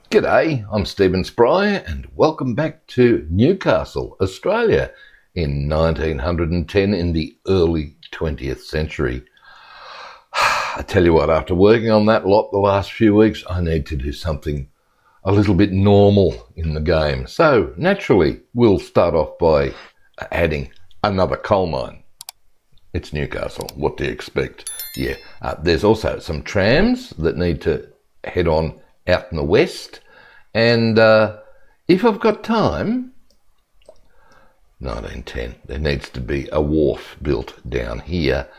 G'day, I'm Stephen Spry and welcome back to Newcastle, Australia in 1910 in the early 20th century. I tell you what, after working on that lot the last few weeks, I need to do something a little bit normal in the game. So naturally, we'll start off by adding another coal mine. It's Newcastle, what do you expect? Yeah, there's also some trams that need to head on out in the west, and if I've got time, 1910, there needs to be a wharf built down here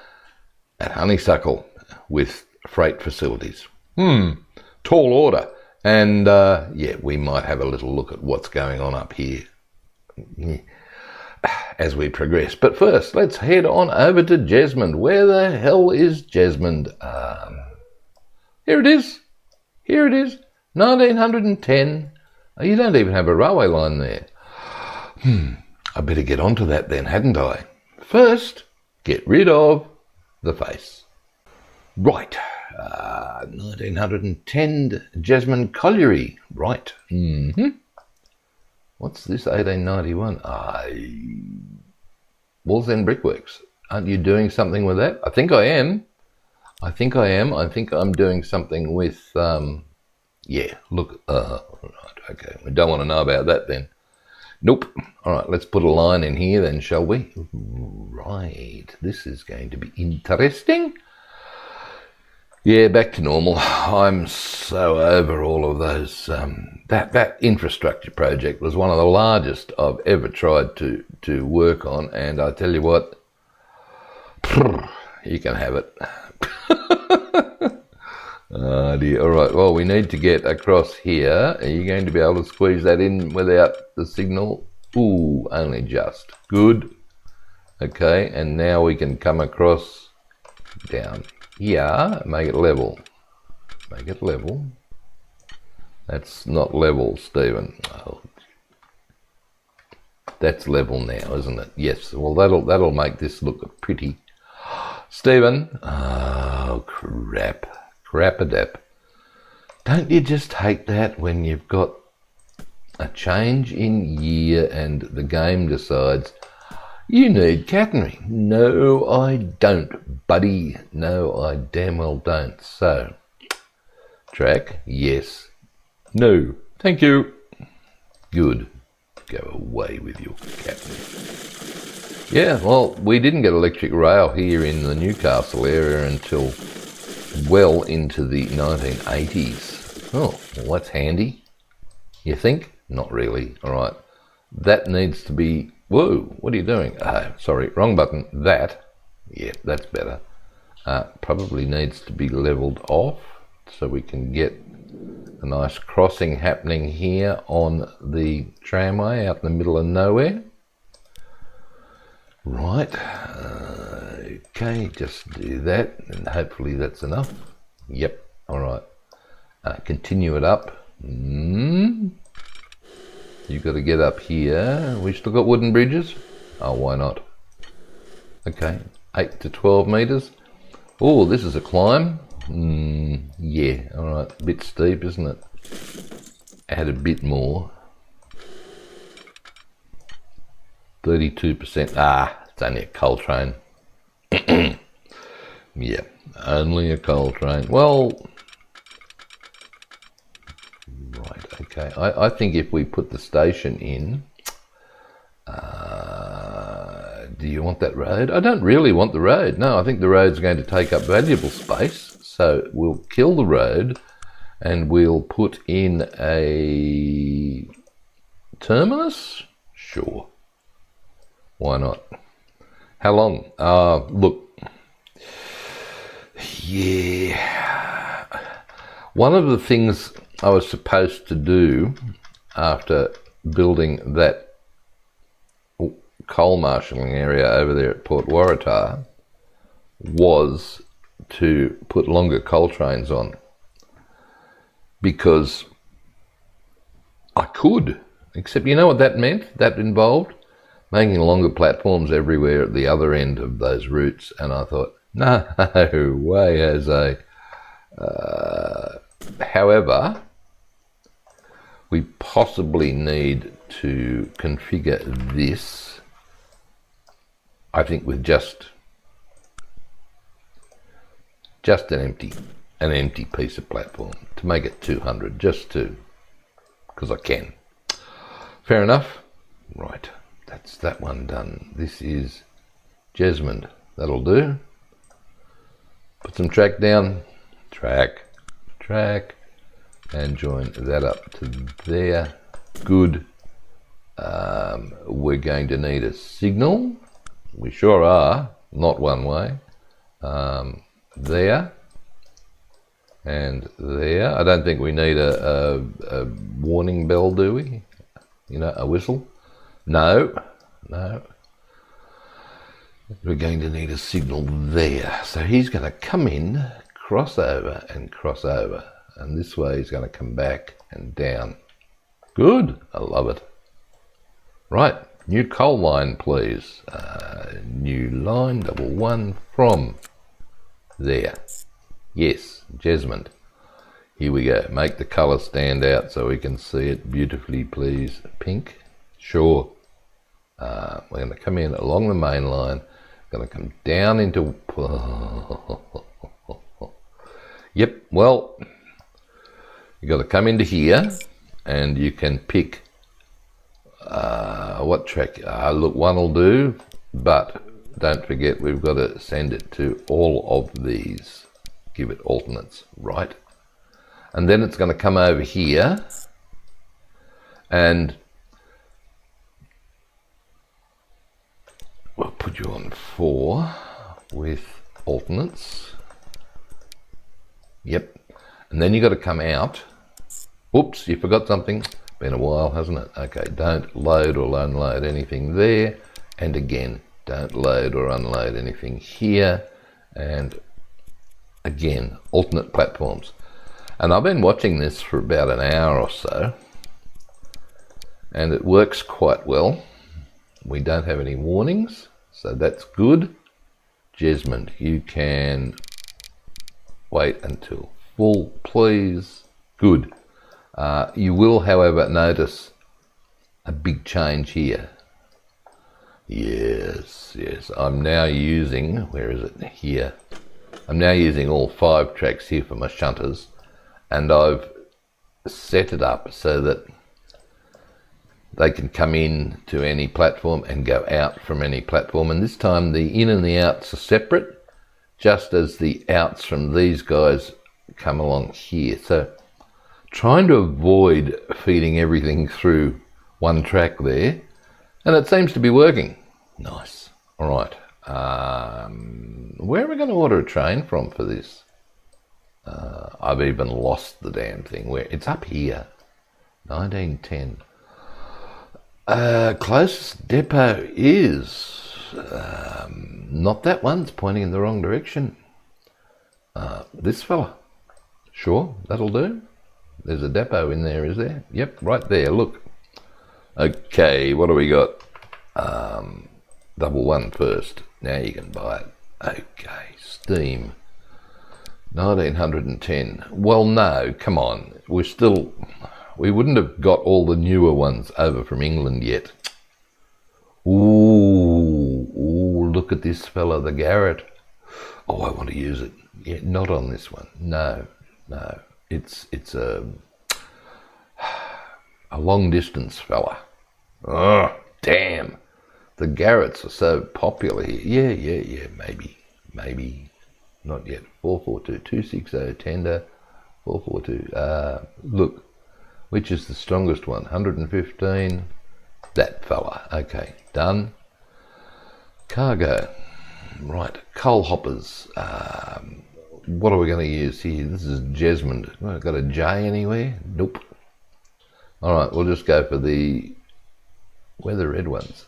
at Honeysuckle with freight facilities. Tall order, and yeah, we might have a little look at what's going on up here as we progress. But first, let's head on over to Jesmond. Where the hell is Jesmond? Here it is. Here it is. 1910. Oh, you don't even have a railway line there. I better get onto that then, hadn't I? First, get rid of the face. Right. 1910 Jesmond Colliery. Right. What's this, 1891? Wallsend Brickworks. Aren't you doing something with that? I think I am. I think I'm doing something with... yeah, look, right, okay, we don't want to know about that then. Nope. All right, let's put a line in here then, shall we? Right, this is going to be interesting. Yeah, back to normal. I'm so over all of those. That infrastructure project was one of the largest I've ever tried to work on, and I tell you what, you can have it. Oh dear. All right, well, we need to get across here. Are you going to be able to squeeze that in without the signal? Ooh, only just. Good. Okay, and now we can come across down here. Make it level. Make it level. That's not level, Stephen. Oh. That's level now, isn't it? Yes. Well, that'll make this look pretty. Stephen. Oh, crap. Crap-a-dap. Don't you just hate that when you've got a change in year and the game decides you need catenary? No, I don't, buddy. No, I damn well don't. So, track, yes. No, thank you. Good. Go away with your catenary. Yeah, well, we didn't get electric rail here in the Newcastle area until well into the 1980s. Oh, well, that's handy. You think? Not really. All right. That needs to be... Whoa, what are you doing? Sorry, wrong button. That. Yeah, that's better. Probably needs to be leveled off so we can get a nice crossing happening here on the tramway out in the middle of nowhere. Right. Okay, just do that, and hopefully that's enough. Yep, all right. Continue it up. You've got to get up here. We still got wooden bridges? Oh, why not? Okay, 8 to 12 metres. Oh, this is a climb. Yeah, all right. A bit steep, isn't it? Add a bit more. 32%. It's only a coal train. Yeah, only a coal train. Well, right, okay. I think if we put the station in, do you want that road? I don't really want the road. No, I think the road's going to take up valuable space. So we'll kill the road and we'll put in a terminus? Sure. Why not? How long? Look. Yeah. One of the things I was supposed to do after building that coal marshalling area over there at Port Waratah was to put longer coal trains on, because I could, except you know what that meant? That involved making longer platforms everywhere at the other end of those routes, and I thought, no way, Jose. However, We possibly need to configure this, I think, with just an empty piece of platform to make it 200, just to, because I can. Fair enough. Right, that's that one done. This is Jesmond. That'll do. Put some track down. Track, and join that up to there. Good. We're going to need a signal. We sure are. Not one way. There. And there. I don't think we need a warning bell, do we? You know, a whistle? No. We're going to need a signal there. So he's going to come in, cross over, and this way he's going to come back and down. Good. I love it. Right. New coal line, please. New line, 1 from there. Yes, Jesmond. Here we go. Make the colour stand out so we can see it beautifully, please. Pink. Sure. We're going to come in along the main line. Going to come down into... Yep, well, you got to come into here, and you can pick what track. Look, one will do, but don't forget we've got to send it to all of these. Give it alternates, right? And then it's going to come over here, and we'll put you on 4 with alternates. Yep. And then you got to come out. Oops, you forgot something. Been a while, hasn't it? Okay, don't load or unload anything there. And again, don't load or unload anything here. And again, alternate platforms. And I've been watching this for about an hour or so. And it works quite well. We don't have any warnings, so that's good. Jesmond, you can wait until full, please. Good. You will, however, notice a big change here. Yes, I'm now using, where is it? Here. I'm now using all 5 tracks here for my shunters, and I've set it up so that they can come in to any platform and go out from any platform. And this time the in and the outs are separate, just as the outs from these guys come along here. So trying to avoid feeding everything through one track there. And it seems to be working. Nice. All right. Where are we going to order a train from for this? I've even lost the damn thing. Where it's up here. 1910. Closest depot is not that one. It's pointing in the wrong direction. This fella. Sure, that'll do. There's a depot in there, is there? Yep, right there. Look. Okay, what do we got? 1 first. Now you can buy it. Okay, steam. 1910. Well, no, come on. We wouldn't have got all the newer ones over from England yet. Ooh, look at this fella, the Garrett. Oh, I want to use it. Yeah, not on this one. No. It's a long distance fella. Oh, damn. The Garretts are so popular here. Yeah, maybe. Not yet. 442, 260, tender, 442. Look. Which is the strongest one? 115. That fella. Okay, done. Cargo. Right, coal hoppers. What are we going to use here? This is Jesmond. Got a J anywhere? Nope. All right, we'll just go for the... Where are the red ones?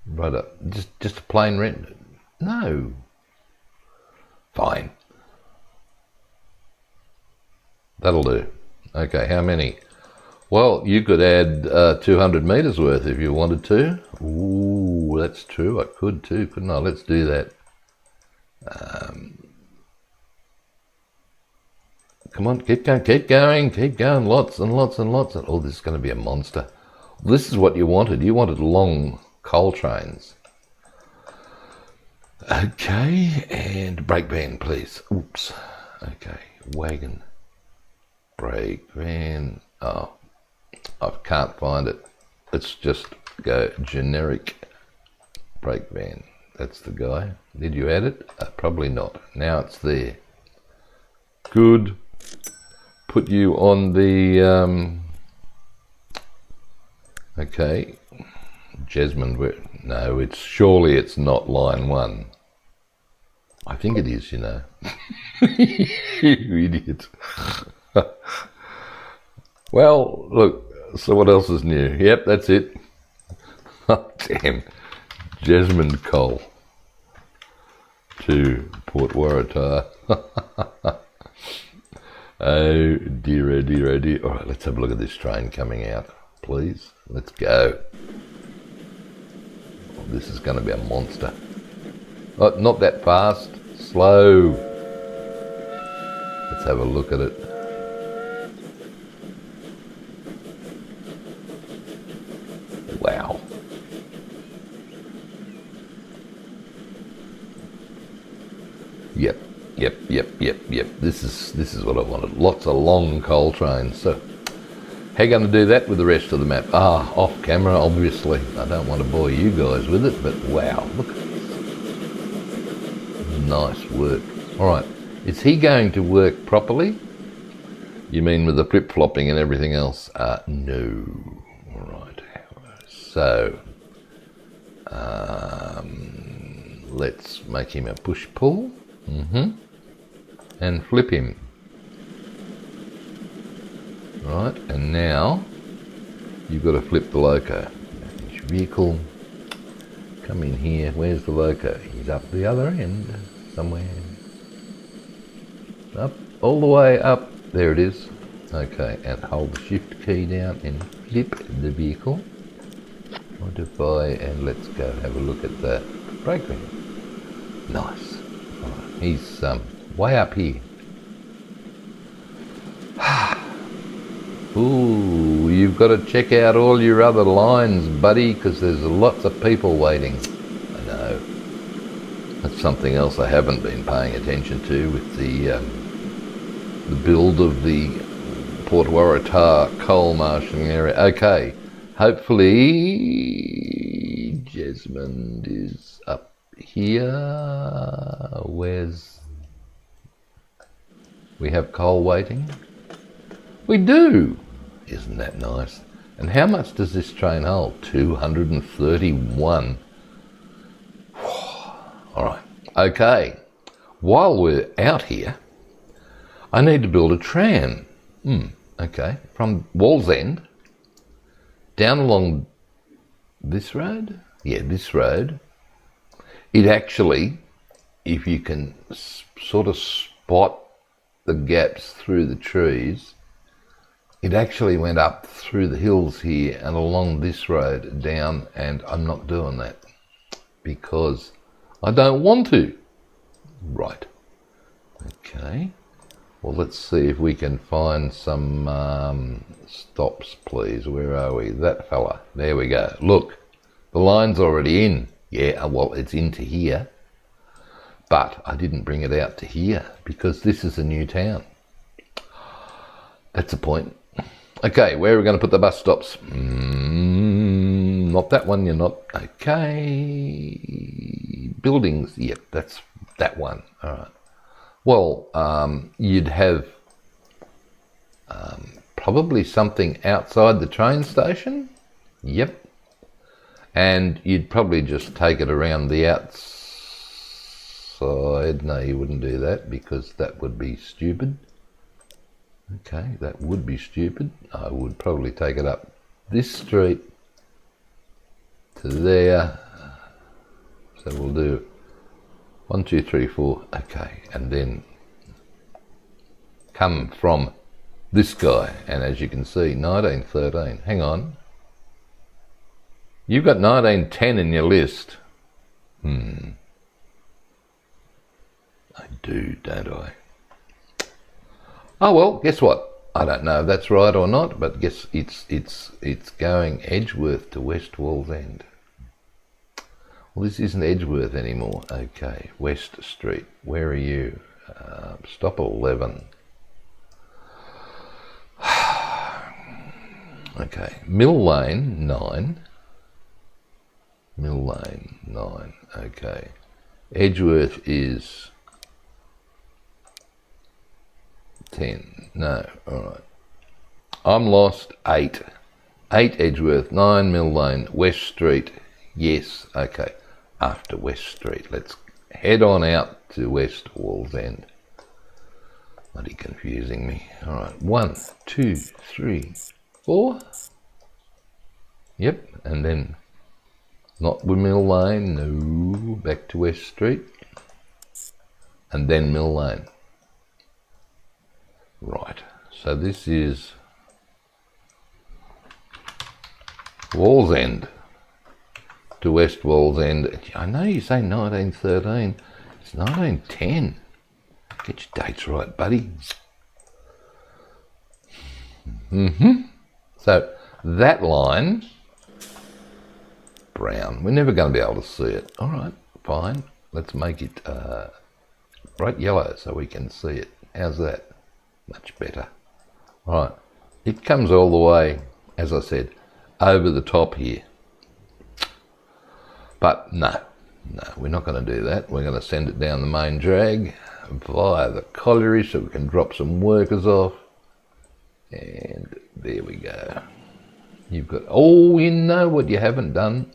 Right up. Just a plain red. No. Fine. That'll do. Okay, how many? Well, you could add 200 metres worth if you wanted to. Ooh, that's true. I could too, couldn't I? Let's do that. Come on, keep going, keep going, keep going. Lots and lots and lots. Oh, this is going to be a monster. This is what you wanted. You wanted long coal trains. Okay, and brake van, please. Oops. Okay, wagon. Brake van. Oh, I can't find it. Let's just go generic brake van. That's the guy. Did you add it? Probably not. Now it's there. Good. Put you on the okay, Jesmond. No, surely it's not line 1. I think it is, you know. You idiot. Well, look. So what else is new? Yep, that's it. Oh, damn. Jesmond coal to Port Waratah. Oh dear, oh dear, oh dear. All right, let's have a look at this train coming out, please. Let's go. Oh, this is going to be a monster. Oh, not that fast. Slow. Let's have a look at it. Wow. Yep. This is what I wanted. Lots of long coal trains. So, how are you going to do that with the rest of the map? Off camera, obviously. I don't want to bore you guys with it, but wow, look at this. Nice work. All right, is he going to work properly? You mean with the flip-flopping and everything else? No. All right. So, let's make him a push-pull. And flip him. Right, and now you've got to flip the loco. Your vehicle, come in here. Where's the loco? He's up the other end somewhere. Up, all the way up. There it is. Okay, and hold the shift key down and flip the vehicle. Modify, and let's go have a look at the brake van. Nice. All right, he's way up here. Ooh, you've got to check out all your other lines, buddy, because there's lots of people waiting. I know. That's something else I haven't been paying attention to with the build of the Port Waratah coal marshalling area. Okay, hopefully Jesmond is up here. Where's... We have coal waiting? We do! Isn't that nice? And how much does this train hold? 231. Alright, okay. While we're out here, I need to build a tram. Okay, from Wallsend down along this road? Yeah, this road. It actually, if you can sort of spot the gaps through the trees, it actually went up through the hills here and along this road down, and I'm not doing that because I don't want to. Right. Okay. Well, let's see if we can find some stops, please. Where are we? That fella. There we go. Look, the line's already in. Yeah, well, it's into here. But I didn't bring it out to here because this is a new town. That's the point. Okay, where are we going to put the bus stops? Not that one, you're not. Okay. Buildings, yep, that's that one. All right. Well, you'd have probably something outside the train station. Yep. And you'd probably just take it around the outside. No, you wouldn't do that because that would be stupid. Okay, that would be stupid. I would probably take it up this street to there. So we'll do 1, 2, 3, 4. Okay, and then come from this guy. And as you can see, 1913. Hang on. You've got 1910 in your list. I do, don't I? Oh well, guess what? I don't know if that's right or not, but guess it's going Edgeworth to West Wallsend. Well, this isn't Edgeworth anymore. Okay, West Street. Where are you? Stop at 11. Okay, Mill Lane 9. Mill Lane 9. Okay, Edgeworth is 10. No, all right. I'm lost. 8. 8 Edgeworth, 9 Mill Lane, West Street. Yes, okay. After West Street, let's head on out to West Wallsend. Bloody confusing me. All right, 1, 2, 3, 4. Yep, and then not Mill Lane. No, back to West Street, and then Mill Lane. Right. So this is Wallsend to West Wallsend. I know you say 1913. It's 1910. Get your dates right, buddy. So that line, brown. We're never going to be able to see it. All right, fine. Let's make it bright yellow so we can see it. How's that? Much better. All right. It comes all the way, as I said, over the top here. But no, we're not going to do that. We're going to send it down the main drag via the colliery so we can drop some workers off. And there we go. You've got, oh, you know what you haven't done?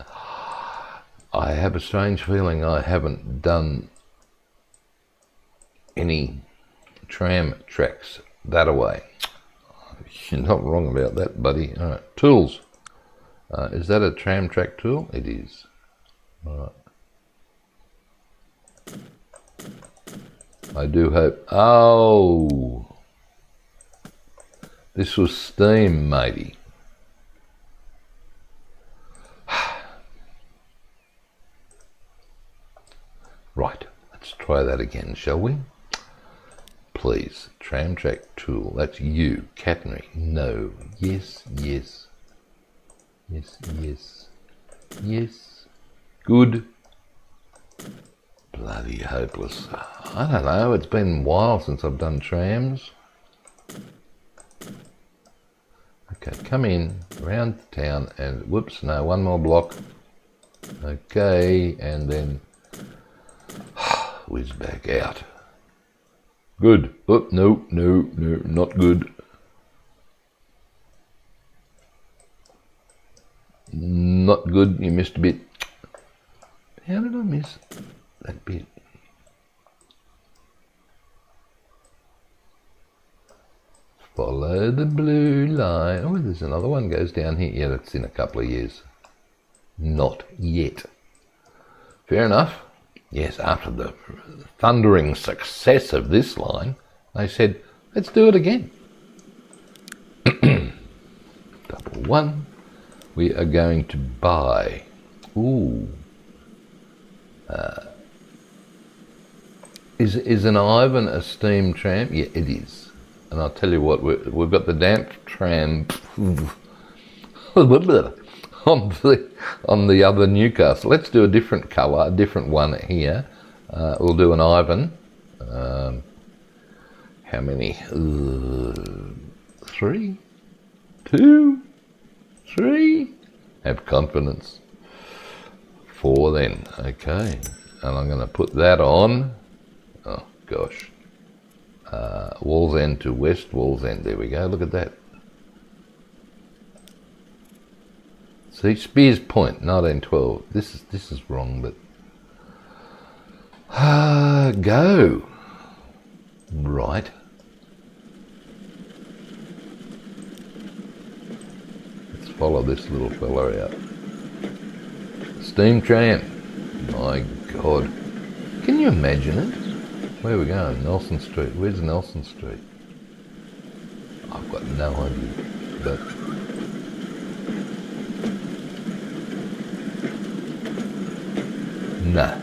I have a strange feeling I haven't done any tram tracks that away. You're not wrong about that, buddy. All right, tools. Is that a tram track tool? It is. All right. I do hope. Oh, this was steam, matey. Right, let's try that again, shall we? Please, tram track tool. That's you, catenary. No. Yes, yes. Yes, yes. Yes. Good. Bloody hopeless. I don't know, it's been a while since I've done trams. Okay, come in, around town, and whoops, no, one more block. Okay, and then whiz back out. Good. Oh, no, no, no, not good. Not good, you missed a bit. How did I miss that bit? Follow the blue line. Oh, there's another one goes down here. Yeah, that's in a couple of years. Not yet. Fair enough. Yes, after the thundering success of this line, they said, let's do it again. Double one. We are going to buy. Ooh. Is an Ivan a steam tram? Yeah, it is. And I'll tell you what, we've got the damp tram on the other Newcastle. Let's do a different colour, a different one here. We'll do an Ivan. How many? 3? 2? 3? Have confidence. 4 then. Okay. And I'm going to put that on. Oh, gosh. Wallsend to West Wallsend. There we go. Look at that. See, Spears Point, 1912. This is wrong, but go. Right. Let's follow this little fella out. Steam tram. My God. Can you imagine it? Where are we going? Nelson Street. Where's Nelson Street? I've got no idea. But no.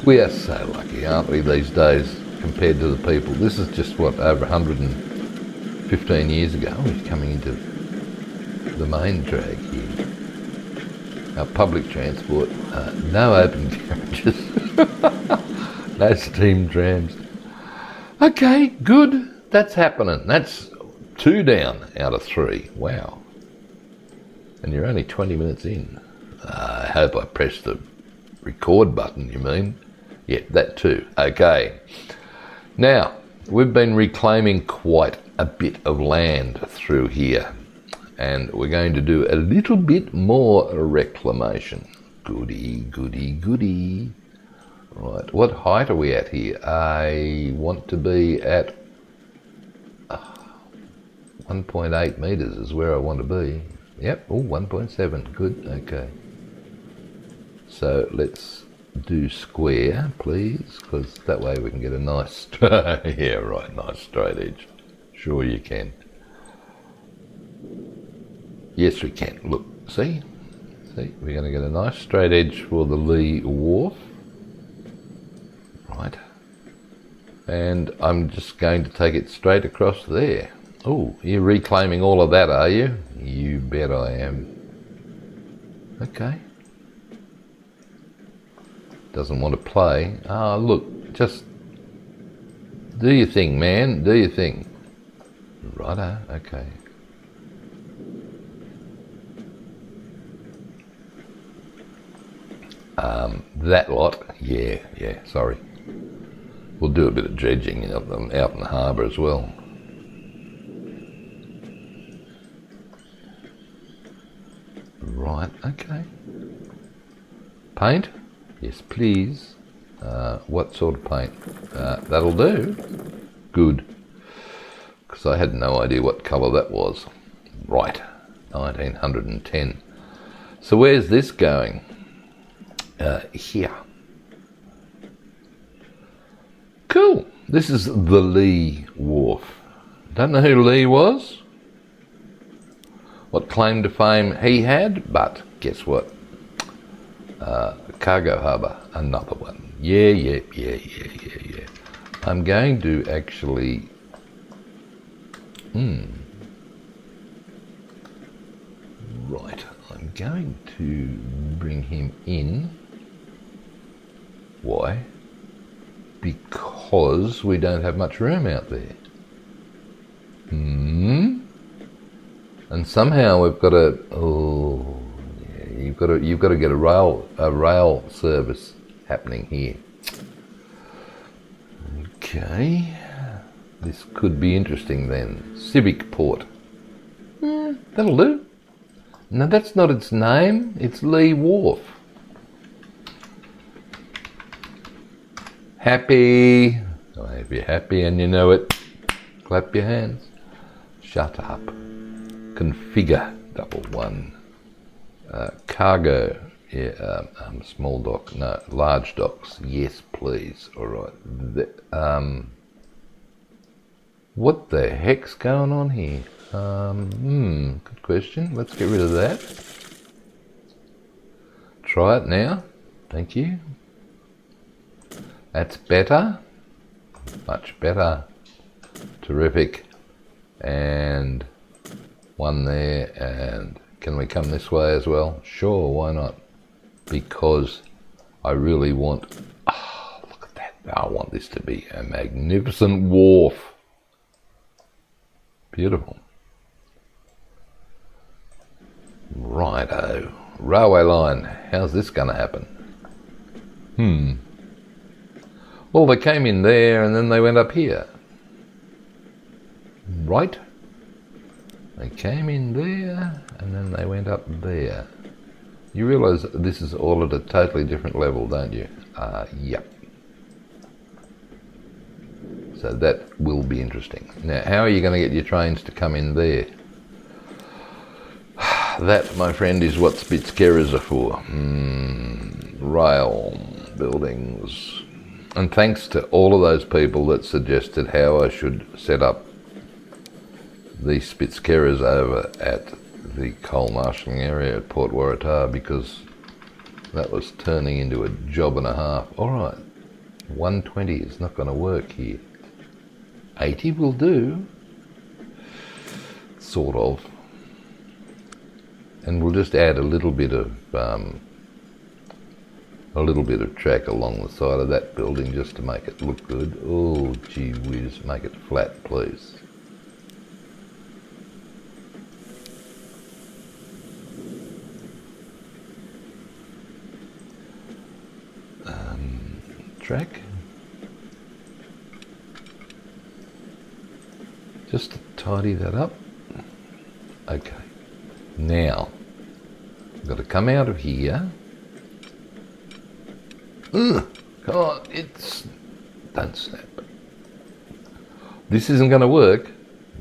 We are so lucky, aren't we, these days? compared to the people. This is just, what, over 115 years ago. We're coming into the main drag here. Our public transport, no open garages, no steam trams. Okay, good. That's happening. That's 2 down out of 3. Wow. And you're only 20 minutes in. I hope I pressed the record button, you mean? Yeah, that too. Okay. Now, we've been reclaiming quite a bit of land through here. And we're going to do a little bit more reclamation. Goody, goody, goody. Right, what height are we at here? I want to be at 1.8 metres is where I want to be. Yep, oh, 1.7, good, okay. So let's do square, please, because that way we can get a nice, yeah, right, nice straight edge. Sure you can. Yes, we can. Look, see? See, we're going to get a nice straight edge for the lee wharf. Right. And I'm just going to take it straight across there. Oh, you're reclaiming all of that, are you? You bet I am. Okay. Doesn't want to play. Ah, look, just do your thing, man. Do your thing. Righto, okay. That lot, yeah, sorry. We'll do a bit of dredging out in the harbour as well. Right, okay. Paint? Yes, please. What sort of paint? That'll do. Good. Because I had no idea what colour that was. Right, 1910. So where's this going? Here. Cool. This is the Lee Wharf. Don't know who Lee was, what claim to fame he had, but guess what? Cargo harbour, another one. Yeah. I'm going to actually... Right, I'm going to bring him in. Why? Because we don't have much room out there. And somehow we've got to... Oh, yeah, you've got to get a rail service happening here. Okay, this could be interesting then. Civic Port. That'll do. No, that's not its name. It's Lee Wharf. Happy. Oh, if you're happy and you know it, clap your hands. Shut up. Configure #1. Cargo. Yeah, small dock. No, large docks. Yes, please. All right. What the heck's going on here? Good question. Let's get rid of that. Try it now. Thank you. That's better. Much better. Terrific. And one there. And can we come this way as well? Sure, why not? Because I really want... Oh, look at that. I want this to be a magnificent wharf. Beautiful. Righto. Railway line. How's this going to happen? Well, they came in there and then they went up here. Right? They came in there and then they went up there. You realise this is all at a totally different level, don't you? Yep. So that will be interesting. Now, how are you going to get your trains to come in there? That, my friend, is what Spitzkeras are for. Rail, buildings. And thanks to all of those people that suggested how I should set up the Spitzkeras over at the coal marshalling area at Port Waratah, because that was turning into a job and a half. All right, 120 is not going to work here. 80 will do, sort of. And we'll just add a little bit of track along the side of that building just to make it look good. Oh, gee whiz, make it flat, please. Track. Just to tidy that up. Okay. Now, I've got to come out of here. Ugh, come on, don't snap. This isn't going to work.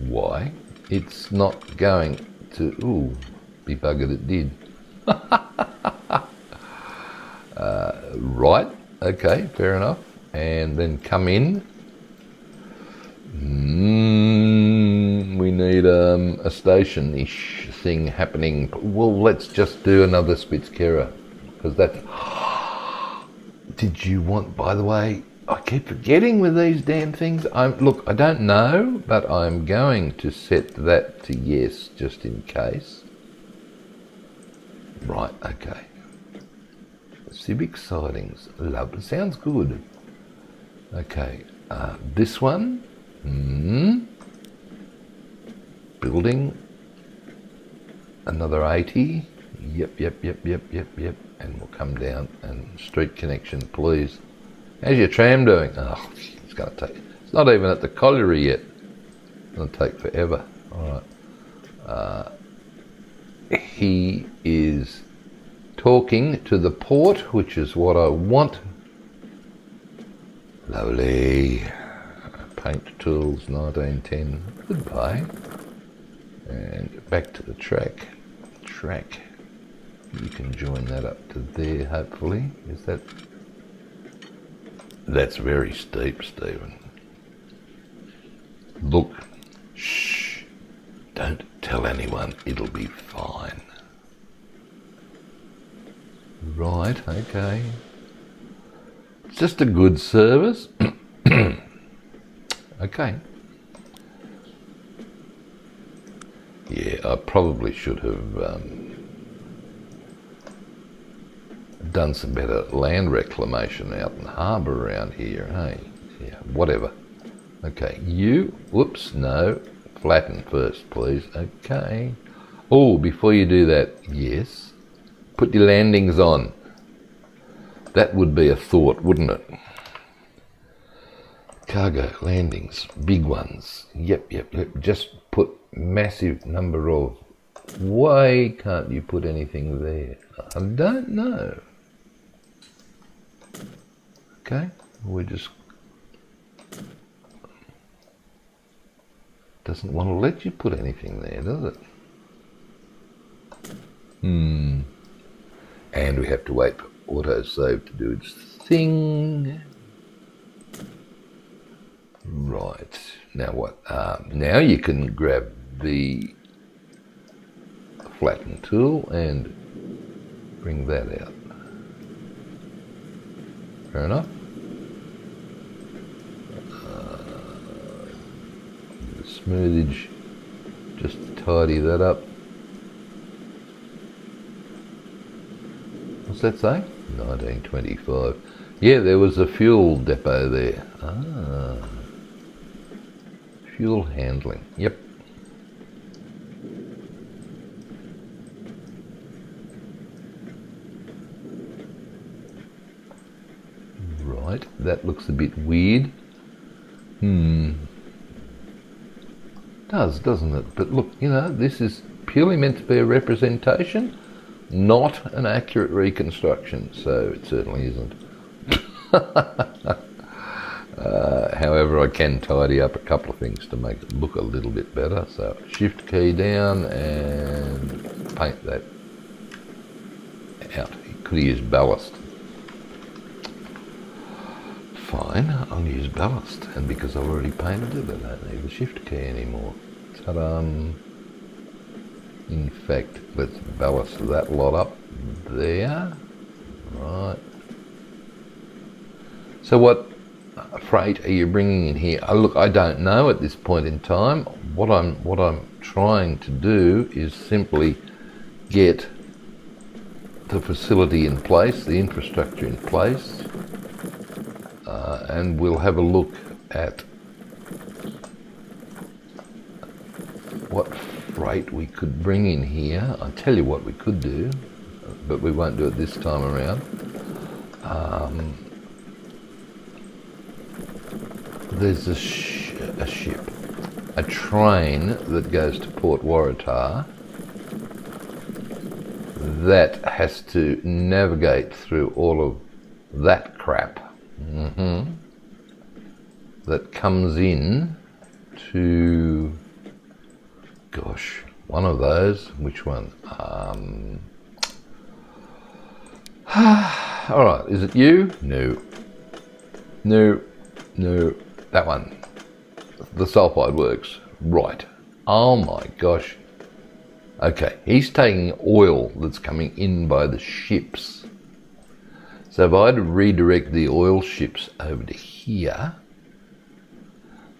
Why? It's not going to, be buggered it did. Right, okay, fair enough. And then come in. We need a station-ish thing happening. Well, let's just do another Spitzkehrer, because that's... Did you want, by the way, I keep forgetting with these damn things. Look, I don't know, but I'm going to set that to yes, just in case. Right, okay. Civic sidings, lovely, sounds good. Okay, this one, building, another 80, yep, and we'll come down and street connection, please. How's your tram doing? Oh, it's going to take, it's not even at the colliery yet. It's going to take forever. All right. He is talking to the port, which is what I want. Lovely. Paint tools, 1910. Goodbye. And back to the track. You can join that up to there, hopefully. Is that... That's very steep, Stephen. Look. Shh. Don't tell anyone. It'll be fine. Right, okay. It's just a good service. Okay. Yeah, I probably should have done some better land reclamation out in the harbour around here, hey? Yeah, whatever. Okay, whoops, no. Flatten first, please. Okay. Oh, before you do that, yes. Put your landings on. That would be a thought, wouldn't it? Cargo landings, big ones. Yep. Just put massive number of... Why can't you put anything there? I don't know. Okay, we just... Doesn't want to let you put anything there, does it? And we have to wait for autosave to do its thing. Right, now what? Now you can grab the flatten tool and bring that out. Fair enough. The smoothage, just to tidy that up. What's that say? 1925. Yeah, there was a fuel depot there. Fuel handling. Yep. Right, that looks a bit weird. Doesn't it? But look, you know, this is purely meant to be a representation, not an accurate reconstruction, so it certainly isn't. However, I can tidy up a couple of things to make it look a little bit better. So shift key down and paint that out. You could use ballast. Fine, I'll use ballast, and because I've already painted it, I don't need the shift key anymore. Ta-da! In fact, let's ballast that lot up there. Right. So what freight are you bringing in here? Look, I don't know at this point in time. What I'm trying to do is simply get the facility in place, the infrastructure in place, and we'll have a look at what freight we could bring in here. I'll tell you what we could do, but we won't do it this time around. There's a ship, a train that goes to Port Waratah that has to navigate through all of that crap that comes in to, gosh, one of those. Which one? All right, is it you? No, that one. The sulfide works. Right. Oh my gosh. Okay, he's taking oil that's coming in by the ships. So if I had to redirect the oil ships over to here,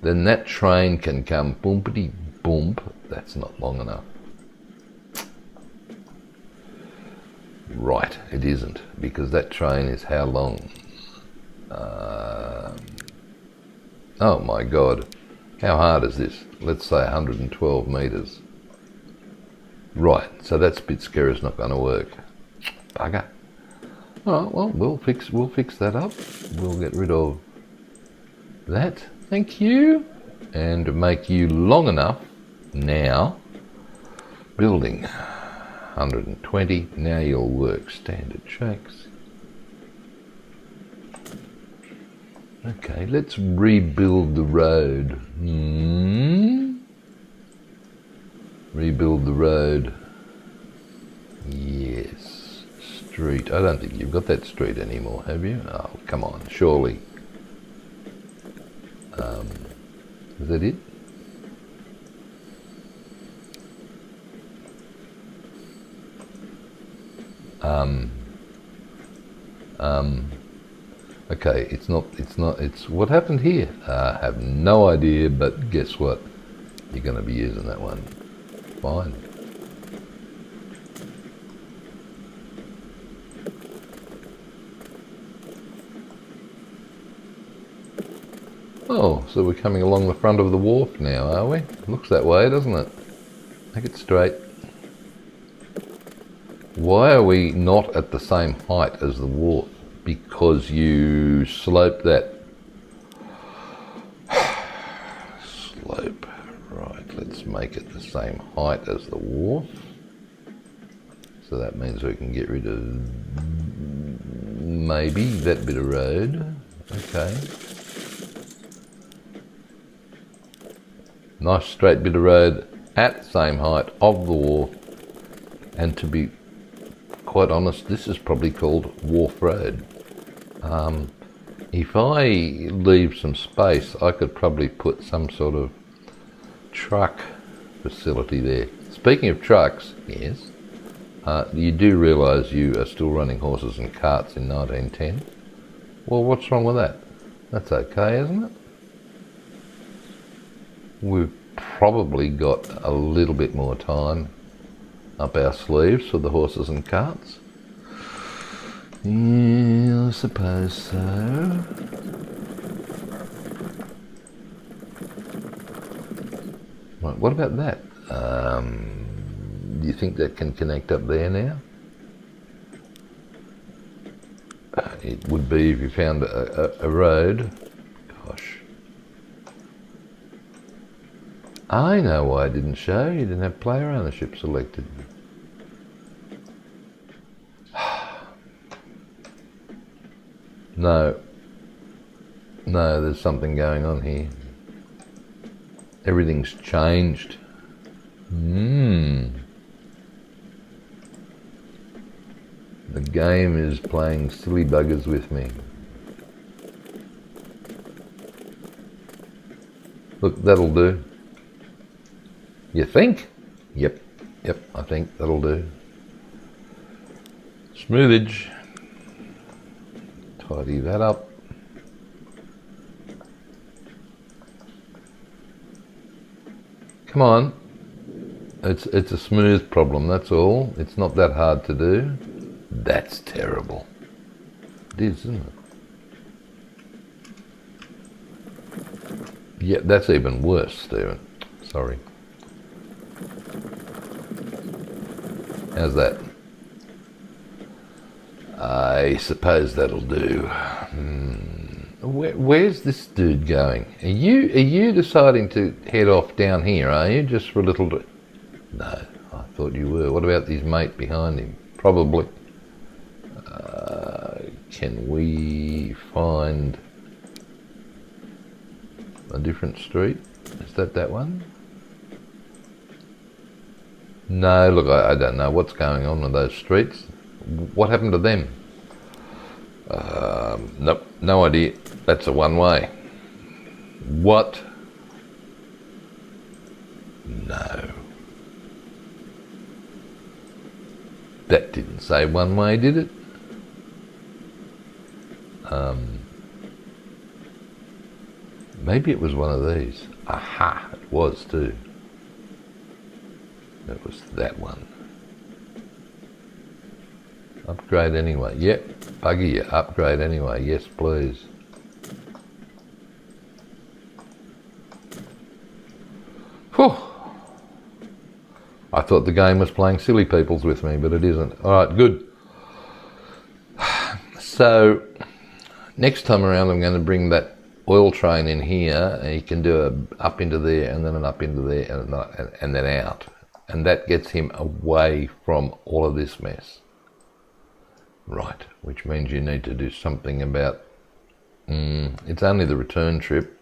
then that train can come boompity boomp. That's not long enough. Right, it isn't, because that train is how long? Oh my God, how hard is this? Let's say 112 metres. Right, so that Spitskera is not going to work. Bugger. All right, well, we'll fix that up. We'll get rid of that. Thank you, and make you long enough now. Building 120. Now you'll work standard tracks. Okay, let's rebuild the road. Rebuild the road. Yes. Street. I don't think you've got that street anymore, have you? Oh, come on, surely. Is that it? Okay, it's what happened here? I have no idea, but guess what? You're going to be using that one. Fine. Oh, so we're coming along the front of the wharf now, are we? Looks that way, doesn't it? Make it straight. Why are we not at the same height as the wharf? Because you slope that. Slope. Right, let's make it the same height as the wharf. So that means we can get rid of maybe that bit of road. Okay. Nice straight bit of road at the same height of the wharf. And to be quite honest, this is probably called Wharf Road. If I leave some space, I could probably put some sort of truck facility there. Speaking of trucks, yes, you do realise you are still running horses and carts in 1910. Well, what's wrong with that? That's okay, isn't it? We've probably got a little bit more time up our sleeves for the horses and carts. Yeah, I suppose so. Right, what about that? Do you think that can connect up there now? It would be if you found a road. Gosh. I know why I didn't show. You didn't have player ownership selected. No, there's something going on here. Everything's changed. The game is playing silly buggers with me. Look, that'll do. You think? Yep, I think that'll do. Smoothage. Tidy that up. Come on. It's a smooth problem, that's all. It's not that hard to do. That's terrible. It is, isn't it? Yeah, that's even worse, Stephen. Sorry. How's that? I suppose that'll do. Where's this dude going? Are you deciding to head off down here, are you? Just for a little... No, I thought you were. What about his mate behind him? Probably. Can we find a different street? Is that one? No, look, I don't know what's going on with those streets. What happened to them? Nope, no idea. That's a one-way. What? No. That didn't say one-way, did it? Maybe it was one of these. Aha, it was too. It was that one. Upgrade anyway. Yep, bugger you. Upgrade anyway. Yes, please. Whew. I thought the game was playing silly peoples with me, but it isn't. All right, good. So, next time around I'm going to bring that oil train in here, and he can do a up into there, and then an up into there, and then out. And that gets him away from all of this mess. Right, which means you need to do something about... it's only the return trip,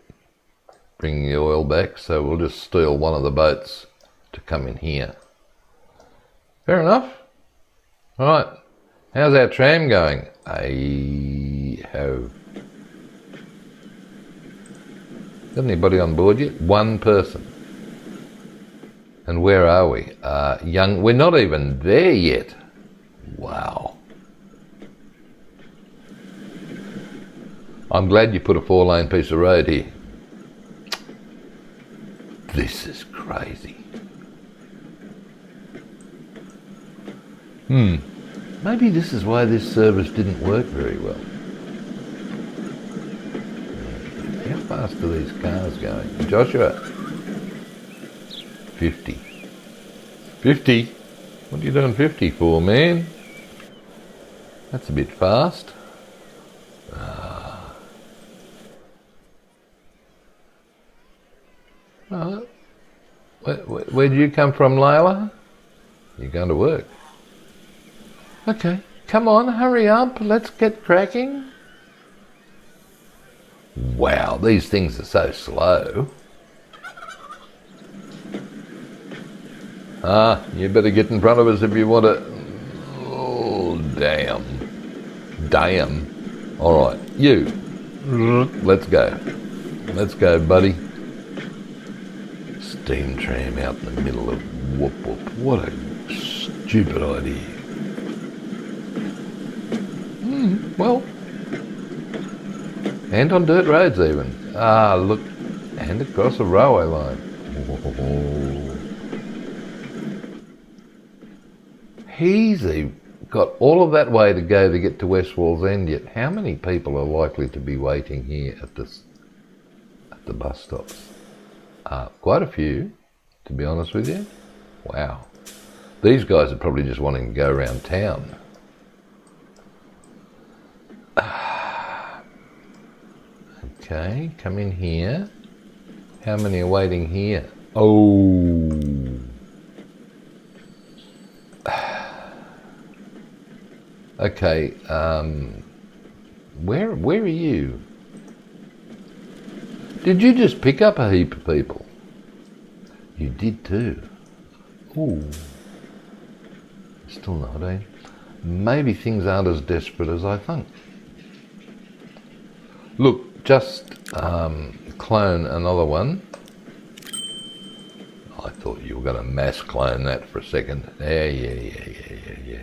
bringing the oil back, so we'll just steal one of the boats to come in here. Fair enough. All right, how's our tram going? I have... Got anybody on board yet? One person. And where are we? We're not even there yet. Wow. I'm glad you put a 4-lane piece of road here. This is crazy. Maybe this is why this service didn't work very well. How fast are these cars going? Joshua? 50. 50? What are you doing 50 for, man? That's a bit fast. Where did you come from, Layla? You're going to work. Okay, come on, hurry up, let's get cracking. Wow, these things are so slow. You better get in front of us if you want to... Oh, damn. Damn. All right, you. Let's go. Let's go, buddy. Steam tram out in the middle of whoop whoop. What a stupid idea. Well, and on dirt roads even. Look, and across a railway line. He's got all of that way to go to get to West Wallsend, yet how many people are likely to be waiting here at the bus stops? Quite a few, to be honest with you. Wow. These guys are probably just wanting to go around town. Okay, come in here. How many are waiting here? Oh. Okay, where are you? Did you just pick up a heap of people? You did too. Ooh. Still not, eh? Maybe things aren't as desperate as I think. Look, just clone another one. I thought you were going to mass clone that for a second. Yeah.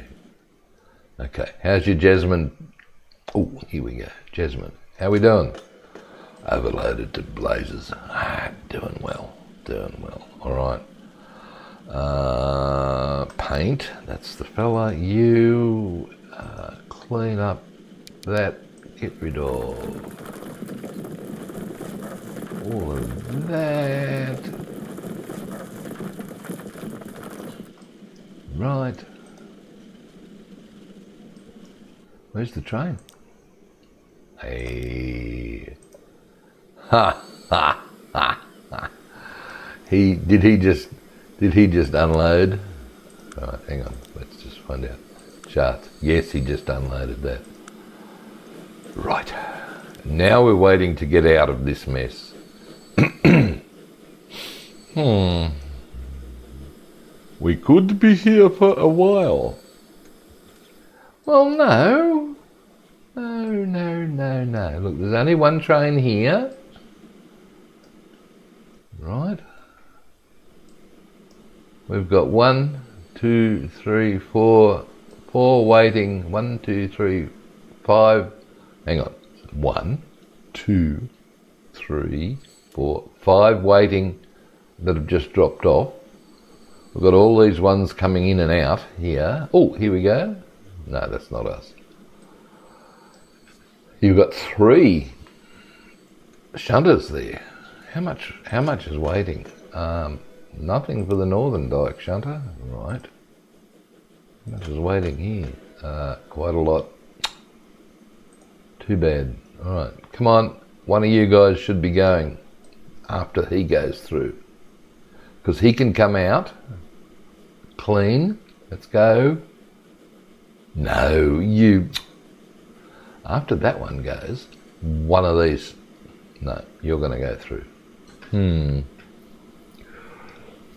Okay, how's your Jesmond? Oh, here we go, Jesmond. How we doing? Overloaded to blazes. Doing well. All right. Paint, that's the fella. You clean up that, get rid of all of that. Right. Where's the train? Hey. Ha ha ha ha. Did he just unload? Right, hang on, let's just find out. Charts. Yes, he just unloaded that. Right. Now we're waiting to get out of this mess. We could be here for a while. Well, no. No. Look, there's only one train here. Right. We've got 1, 2, 3, 4 waiting. 1, 2, 3, 5. Hang on. 1, 2, 3, 4, 5 waiting that have just dropped off. We've got all these ones coming in and out here. Oh, here we go. No, that's not us. You've got 3 shunters there. How much is waiting? Nothing for the Northern Dyke shunter. Right. How much is waiting here? Quite a lot. Too bad. All right. Come on. One of you guys should be going after he goes through. Because he can come out clean. Let's go. No, you. After that one goes, one of these. No, you're going to go through.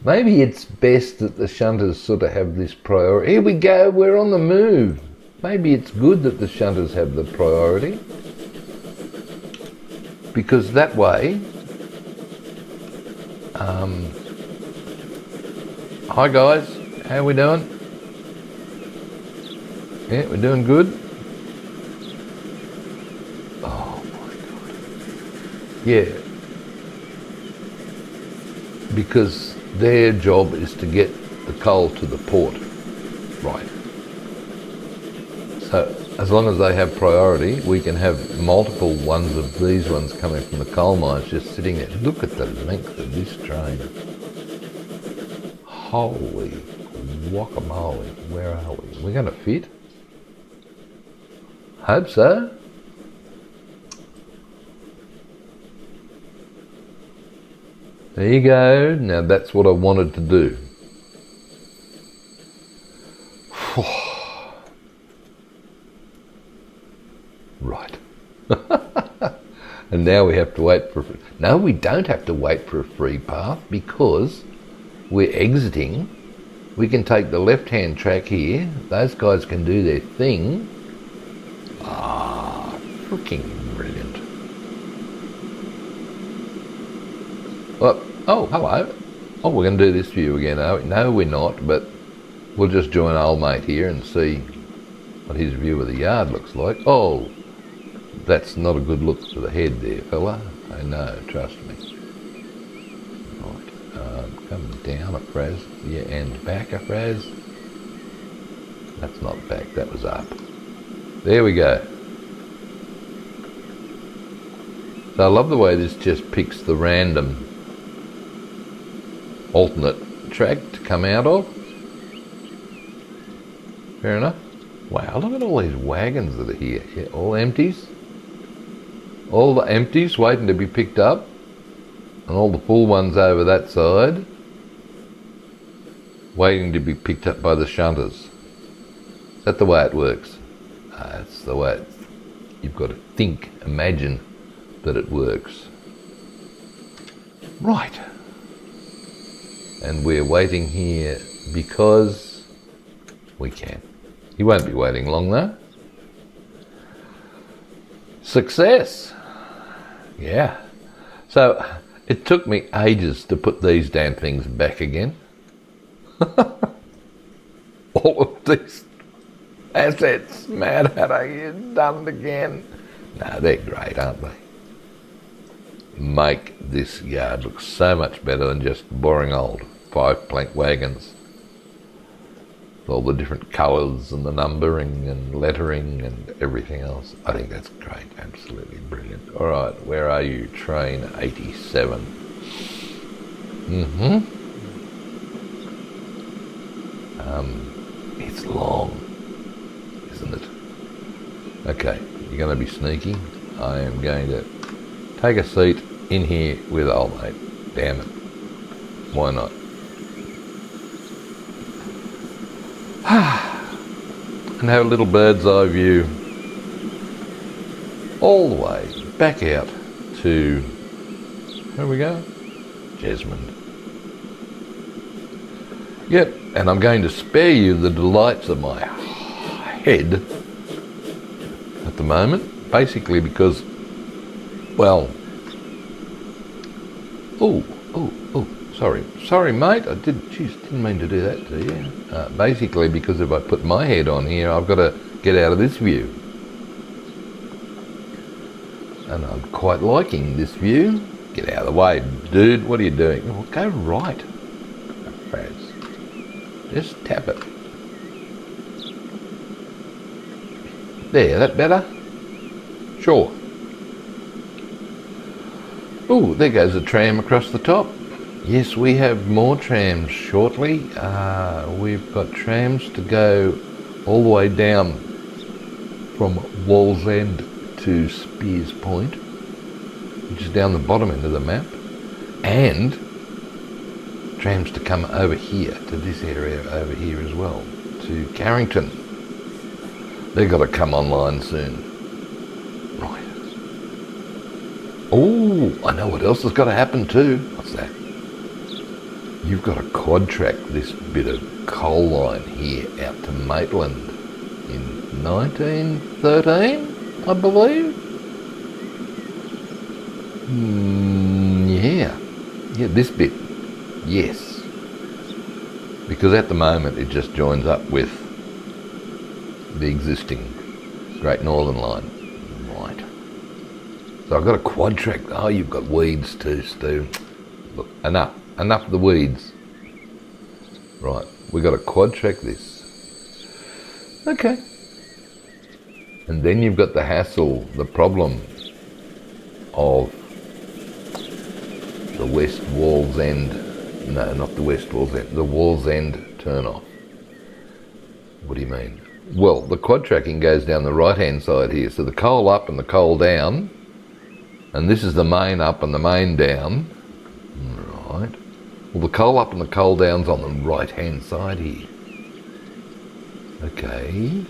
Maybe it's best that the shunters sort of have this priority. Here we go, we're on the move. Maybe it's good that the shunters have the priority. Because that way, hi guys, how we doing? Yeah, we're doing good. Oh my God. Yeah. Because their job is to get the coal to the port. Right. So as long as they have priority, we can have multiple ones of these ones coming from the coal mines just sitting there. Look at the length of this train. Holy guacamole. Where are we? We're going to fit? Hope so. There you go. Now that's what I wanted to do. Right. And now we have to wait for... No, we don't have to wait for a free path because we're exiting. We can take the left-hand track here. Those guys can do their thing. Ah, freaking brilliant. Oh, hello. Oh, we're going to do this view again, are we? No, we're not, but we'll just join old mate here and see what his view of the yard looks like. Oh, that's not a good look for the head there, fella. I know, trust me. Right, coming down a fraz, yeah, and back a fraz. That's not back, that was up. There we go. So I love the way this just picks the random alternate track to come out of. Fair enough. Wow, look at all these wagons that are here. Yeah, all empties. All the empties waiting to be picked up. And all the full ones over that side waiting to be picked up by the shunters. Is that the way it works? That's the way you've got to think, imagine that it works. Right. And we're waiting here because we can. He won't be waiting long though. Success. Yeah. So it took me ages to put these damn things back again. All of these assets, Mad Hatter, you've done it again. No, they're great, aren't they? make this yard look so much better than just boring old 5-plank wagons. With all the different colours and the numbering and lettering and everything else. I think that's great, absolutely brilliant. Alright, where are you? Train 87. It's long, isn't it? Okay, you're going to be sneaky. I am going to take a seat in here with old mate. Damn it. Why not? And have a little bird's eye view all the way back out to, where we go? Jesmond. Yep, and I'm going to spare you the delights of my head at the moment, basically because, well, sorry mate, I didn't mean to do that to you. Basically because if I put my head on here, I've got to get out of this view. And I'm quite liking this view. Get out of the way, dude, what are you doing? Well, go right. Faz. Just tap it. There, that better? Sure. Oh, there goes a tram across the top. Yes, we have more trams shortly. We've got trams to go all the way down from Wallsend to Spears Point, which is down the bottom end of the map, and trams to come over here to this area over here as well, to Carrington. They've got to come online soon. Right. Oh, I know what else has got to happen too. What's that? You've got to quad track this bit of coal line here out to Maitland in 1913, I believe. Yeah, this bit, yes. Because at the moment it just joins up with the existing Great Northern Line. Right. So I've got a quad track. Oh, you've got weeds too, Stu. Look, enough of the weeds. Right, we've got to quad track this. Okay. And then you've got the hassle, the problem of the West Wallsend, no, not the West Wallsend, the Wallsend turn-off. What do you mean? Well, the quad tracking goes down the right-hand side here, so the coal up and the coal down, and this is the main up and the main down. Right. Well, the coal up and the coal down's on the right-hand side here. Okay.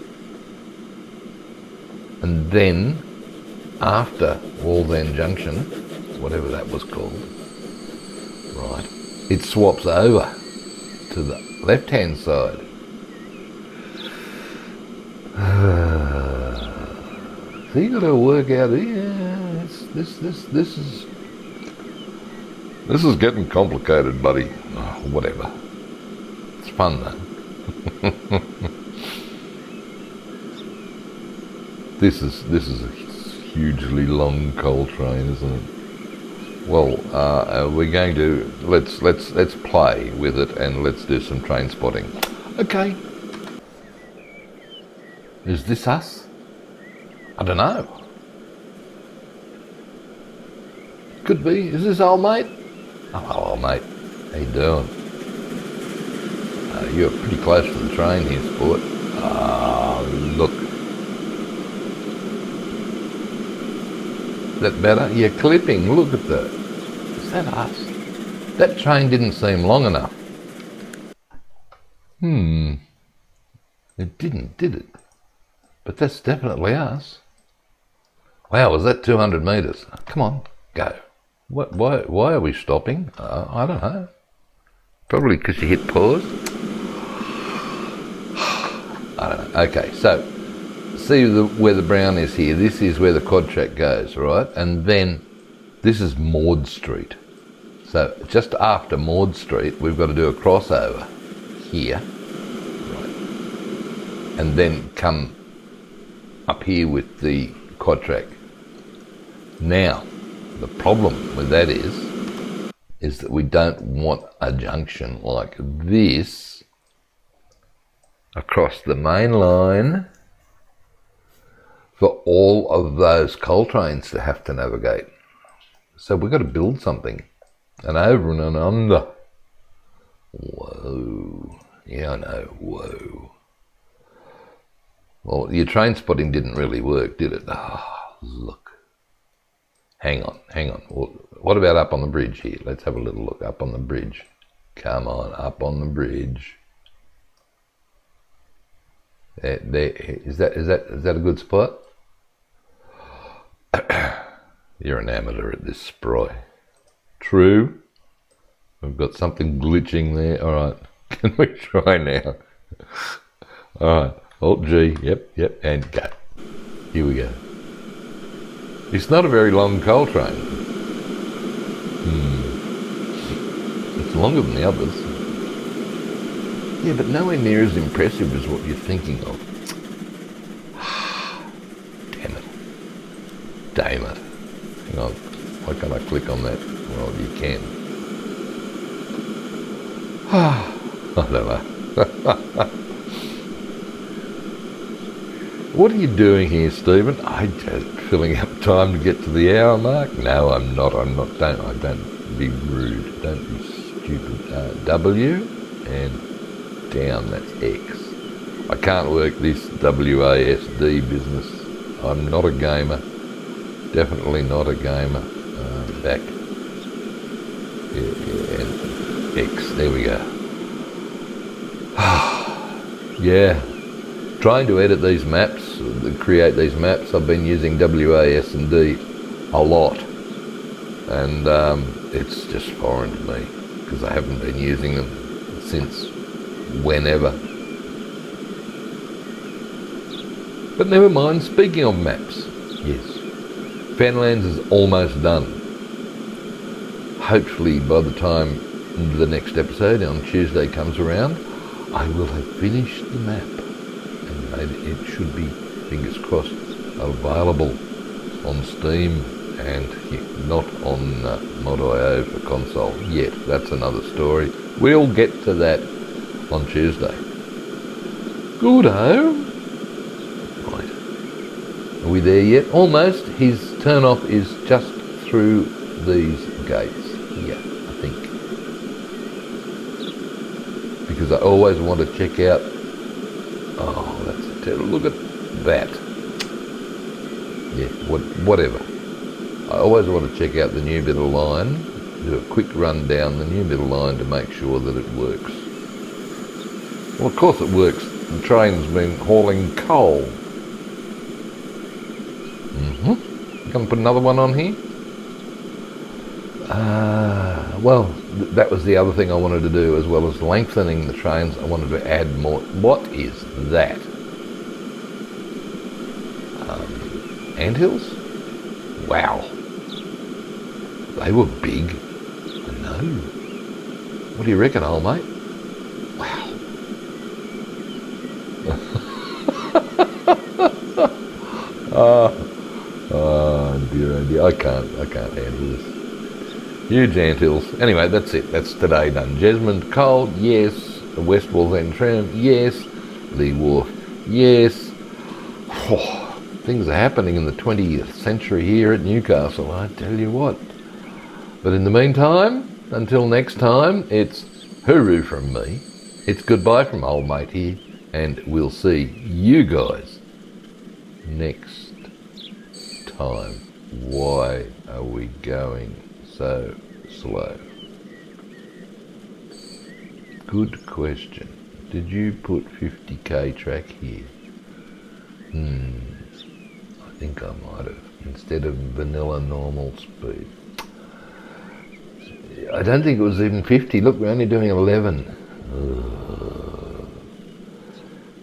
And then, after Wallsend Junction, whatever that was called, right, it swaps over to the left-hand side. So you got to work out here. This is getting complicated, buddy. Oh, whatever. It's fun though. This is a hugely long coal train, isn't it? Well, we're going to let's play with it and let's do some train spotting. Okay. Is this us? I don't know. Could be. Is this old mate? Oh, hello, old mate. How you doing? You're pretty close to the train here, sport. Look. Is that better? You're clipping. Look at that. Is that us? That train didn't seem long enough. It didn't, did it? But that's definitely us. Wow, was that 200 metres? Come on, go. What? Why are we stopping? I don't know. Probably because you hit pause. I don't know. Okay, so see where the brown is here. This is where the quad track goes, right? And then this is Maud Street. So just after Maud Street, we've got to do a crossover here, right? And then come up here with the quad track. Now, The problem with that is that we don't want a junction like this across the main line for all of those coal trains to have to navigate. So we've got to build something. An over and an under. Whoa. Yeah, I know. Whoa. Well, your train spotting didn't really work, did it? Ah, look. Hang on. Well, what about up on the bridge here? Let's have a little look up on the bridge. Come on, up on the bridge. There, is that a good spot? You're an amateur at this, Spry. True. We've got something glitching there. All right. Can we try now? All right. Alt G. Yep. And go. Here we go. It's not a very long coal train. It's longer than the others. Yeah, but nowhere near as impressive as what you're thinking of. Damn it. Hang on. Why can't I click on that? Well, you can. I don't know. What are you doing here, Stephen? I'm just filling up time to get to the hour mark. No, I'm not. Don't be rude. Don't be stupid. W and down, that's X. I can't work this WASD business. I'm not a gamer. Definitely not a gamer. Back. Yeah, and X. There we go. Yeah. Trying to edit these maps, create these maps, I've been using WASD a lot. And it's just foreign to me because I haven't been using them since whenever. But never mind, speaking of maps, yes, Fenlands is almost done. Hopefully by the time the next episode on Tuesday comes around, I will have finished the map. And it should be, fingers crossed, available on Steam and not on Mod.io for console yet. That's another story. We'll get to that on Tuesday. Good-o. Right. Are we there yet? Almost. His turn-off is just through these gates here, I think. Because I always want to check out... Oh, that's a terrible... Look at that. Yeah, whatever. I always want to check out the new middle line, do a quick run down the new middle line to make sure that it works. Well, of course it works. The train's been hauling coal. Gonna put another one on here? Well, that was the other thing I wanted to do, as well as lengthening the trains. I wanted to add more. What is that? Anthills? Wow. They were big. I know. What do you reckon, old mate? Wow. Oh dear. I can't handle this. Huge anthills. Anyway, that's it. That's today done. Jesmond coal, yes. The West Wallsend tram, yes. The Wharf, yes. Oh, things are happening in the 20th century here at Newcastle, I tell you what. But in the meantime, until next time, it's hooroo from me. It's goodbye from old mate here, and we'll see you guys next time. Why are we going so slow? Good question. Did you put 50k track here? I think I might have, instead of vanilla normal speed. I don't think it was even 50. Look, we're only doing 11.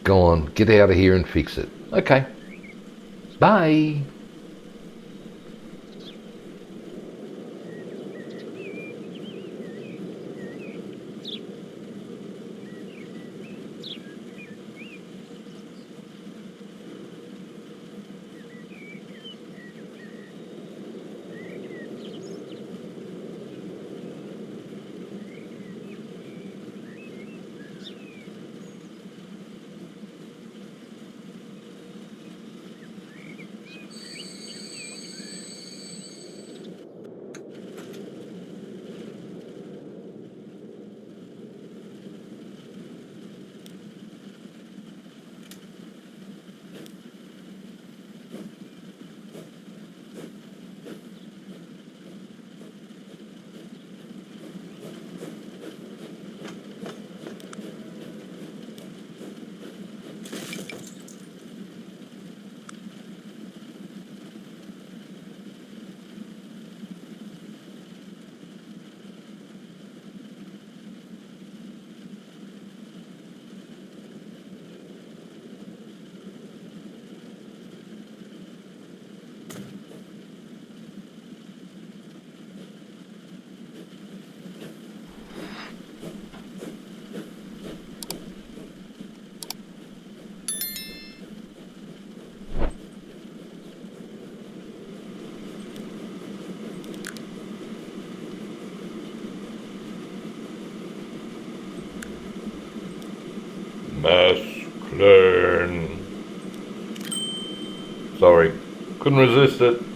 Go on, get out of here and fix it. Okay. Bye. Masculine. Sorry, couldn't resist it.